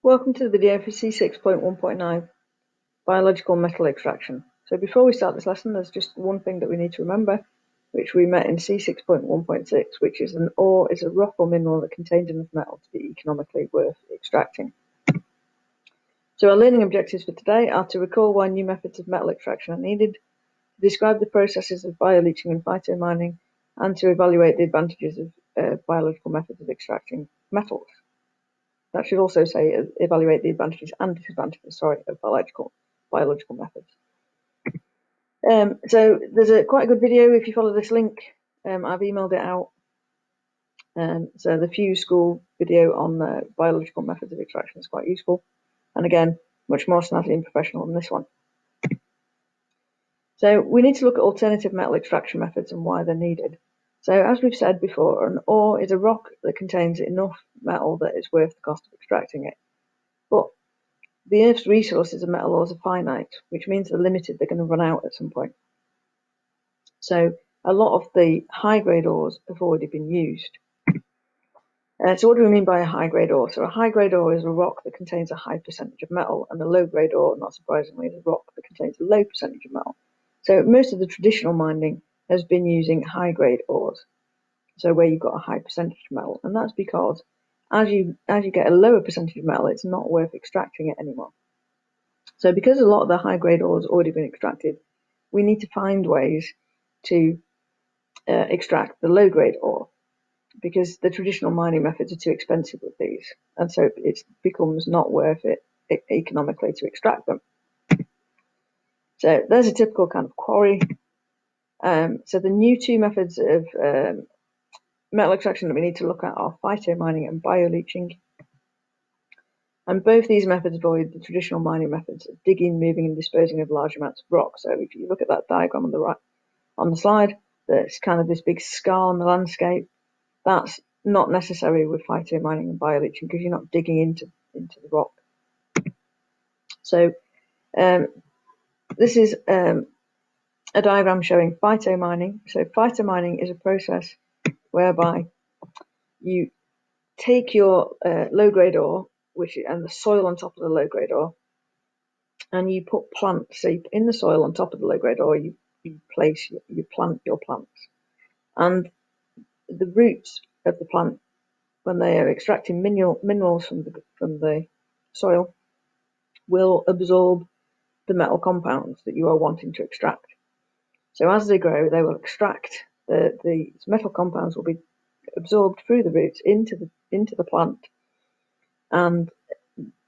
Welcome to the video for C6.1.9 Biological Metal Extraction. So before we start this lesson, there's just one thing that we need to remember, which we met in C6.1.6, which is an ore is a rock or mineral that contains enough metal to be economically worth extracting. So our learning objectives for today are to recall why new methods of metal extraction are needed, to describe the processes of bioleaching and phytomining, and to evaluate the advantages of biological methods of extracting metals. That should also say evaluate the advantages and disadvantages, of biological methods. So there's quite a good video if you follow this link. I've emailed it out. So the Fuse School video on biological methods of extraction is quite useful. And again, much more snazzy and professional than this one. So we need to look at alternative metal extraction methods and why they're needed. So as we've said before, an ore is a rock that contains enough metal that is worth the cost of extracting it. But the Earth's resources of metal ores are finite, which means they're limited, they're going to run out at some point. So a lot of the high-grade ores have already been used. So what do we mean by a high-grade ore? So a high-grade ore is a rock that contains a high percentage of metal, and a low-grade ore, not surprisingly, is a rock that contains a low percentage of metal. So most of the traditional mining has been using high-grade ores, so where you've got a high percentage of metal, and that's because as you get a lower percentage of metal, it's not worth extracting it anymore. So because a lot of the high-grade ore has already been extracted, we need to find ways to extract the low-grade ore, because the traditional mining methods are too expensive with these, and so it becomes not worth it economically to extract them. So there's a typical kind of quarry. So the new two methods of metal extraction that we need to look at are phytomining and bioleaching. And both these methods avoid the traditional mining methods of digging, moving, and disposing of large amounts of rock. So if you look at that diagram on the right on the slide, there's kind of this big scar on the landscape. That's not necessary with phytomining and bioleaching because you're not digging into the rock. So this is a diagram showing phytomining. So phytomining is a process whereby you take your low-grade ore, and the soil on top of the low-grade ore, and you put plants. So in the soil on top of the low-grade ore, you plant your plants, and the roots of the plant, when they are extracting minerals from the soil, will absorb the metal compounds that you are wanting to extract. So as they grow, they will extract the metal compounds will be absorbed through the roots into the plant and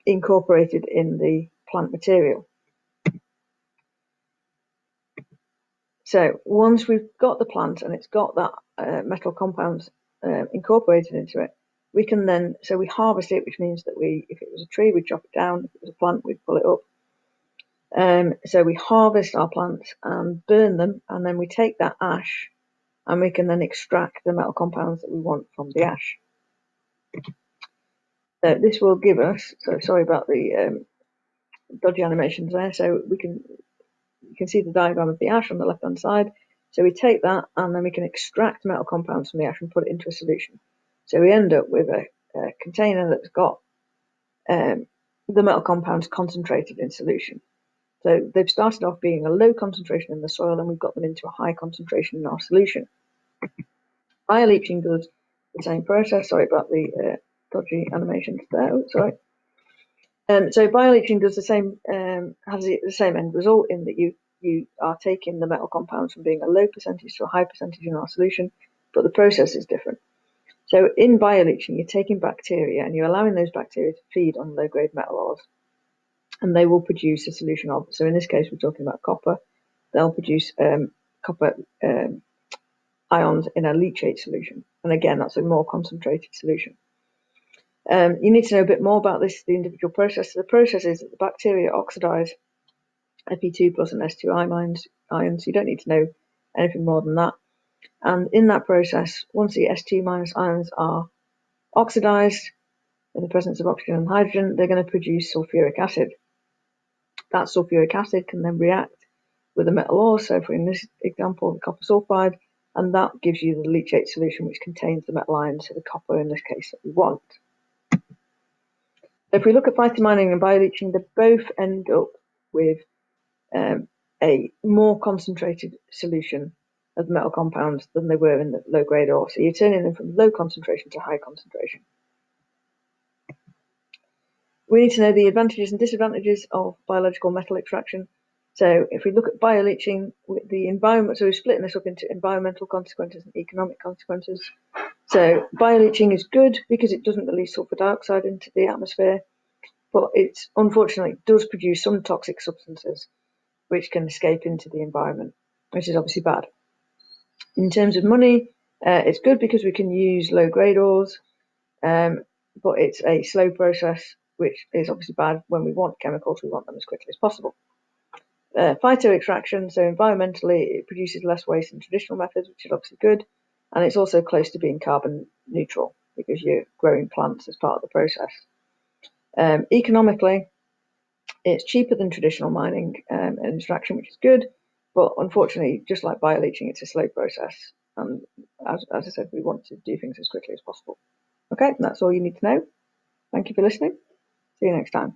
incorporated in the plant material. So once we've got the plant and it's got that metal compounds incorporated into it, we can then, so we harvest it, which means that if it was a tree, we'd chop it down. If it was a plant, we'd pull it up. So we harvest our plants and burn them, and then we take that ash and we can then extract the metal compounds that we want from the ash. So this will give us, so sorry about the dodgy animations there, so you can see the diagram of the ash on the left hand side. So we take that and then we can extract metal compounds from the ash and put it into a solution. So we end up with a container that's got the metal compounds concentrated in solution. So they've started off being a low concentration in the soil, and we've got them into a high concentration in our solution. Bioleaching does the same process. Sorry about the dodgy animations there. Oh, sorry. So bioleaching does the same, has the same end result in that you are taking the metal compounds from being a low percentage to a high percentage in our solution, but the process is different. So in bioleaching, you're taking bacteria and you're allowing those bacteria to feed on low-grade metal ores, and they will produce a solution of. So in this case, we're talking about copper. They'll produce copper ions in a leachate solution, and again, that's a more concentrated solution. You need to know a bit more about the individual process. So the process is that the bacteria oxidize Fe2 plus and S2 ions. You don't need to know anything more than that. And in that process, once the S2 minus ions are oxidized in the presence of oxygen and hydrogen, they're going to produce sulfuric acid. That sulfuric acid can then react with the metal ore, so for in this example, the copper sulfide, and that gives you the leachate solution, which contains the metal ions, so the copper in this case that we want. If we look at phytomining and bioleaching, they both end up with a more concentrated solution of metal compounds than they were in the low-grade ore. So you're turning them from low concentration to high concentration. We need to know the advantages and disadvantages of biological metal extraction. So if we look at bioleaching, the environment, so we're splitting this up into environmental consequences and economic consequences. So bioleaching is good because it doesn't release sulfur dioxide into the atmosphere, but it unfortunately does produce some toxic substances which can escape into the environment, which is obviously bad. In terms of money, it's good because we can use low-grade ores, but it's a slow process, which is obviously bad. When we want chemicals, we want them as quickly as possible. Phyto extraction, so environmentally, it produces less waste than traditional methods, which is obviously good, and it's also close to being carbon neutral because you're growing plants as part of the process. Economically, it's cheaper than traditional mining and extraction, which is good, but unfortunately, just like bioleaching, it's a slow process, and as I said, we want to do things as quickly as possible. Okay, that's all you need to know. Thank you for listening. See you next time.